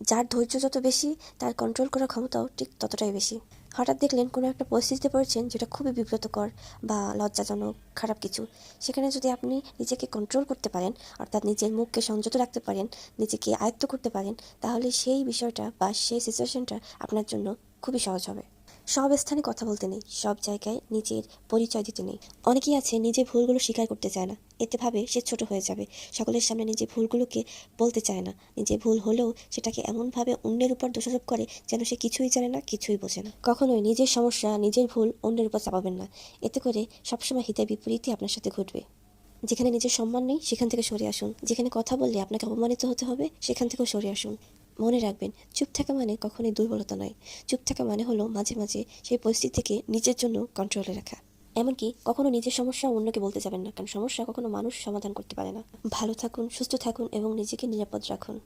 যার ধৈর্য যত বেশি, তার কন্ট্রোল করার ক্ষমতাও ঠিক ততটাই বেশি। হঠাৎ দেখলেন কোনো একটা পরিস্থিতিতে পড়েছেন যেটা খুবই বিব্রতকর বা লজ্জাজনক, খারাপ কিছু। সেখানে যদি আপনি নিজেকে কন্ট্রোল করতে পারেন, অর্থাৎ নিজের মুখকে সংযত রাখতে পারেন, নিজেকে আয়ত্ত করতে পারেন, তাহলে সেই বিষয়টা বা সেই সিচুয়েশনটা আপনার জন্য খুবই সহজ হবে। সব স্থানে কথা বলতে নেই, সব জায়গায় নিজের পরিচয় দিতে নেই। অনেকেই আছে নিজের ভুলগুলো স্বীকার করতে চায় না, এতে ভাবে সে ছোট হয়ে যাবে। সকলের সামনে নিজের ভুলগুলোকে বলতে চায় না। নিজের ভুল হলেও সেটাকে এমনভাবে অন্যের উপর দোষারোপ করে যেন সে কিছুই জানে না, কিছুই বোঝে না। কখনোই নিজের সমস্যা, নিজের ভুল অন্যের উপর চাপাবেন না। এতে করে সবসময় হিতে বিপরীতই আপনার সাথে ঘটবে। যেখানে নিজের সম্মান নেই সেখান থেকে সরে আসুন। যেখানে কথা বললে আপনাকে অপমানিত হতে হবে সেখান থেকেও সরে আসুন। মনে রাখবেন, চুপ থাকা মানে কখনোই দুর্বলতা নয়। চুপ থাকা মানে হলো মাঝে মাঝে সেই পরিস্থিতি থেকে নিজের জন্য কন্ট্রোলে রাখা। এমনকি কখনো নিজের সমস্যা অন্যকে বলতে যাবেন না, কারণ সমস্যা কখনো মানুষ সমাধান করতে পারে না। ভালো থাকুন, সুস্থ থাকুন এবং নিজেকে নিরাপদ রাখুন।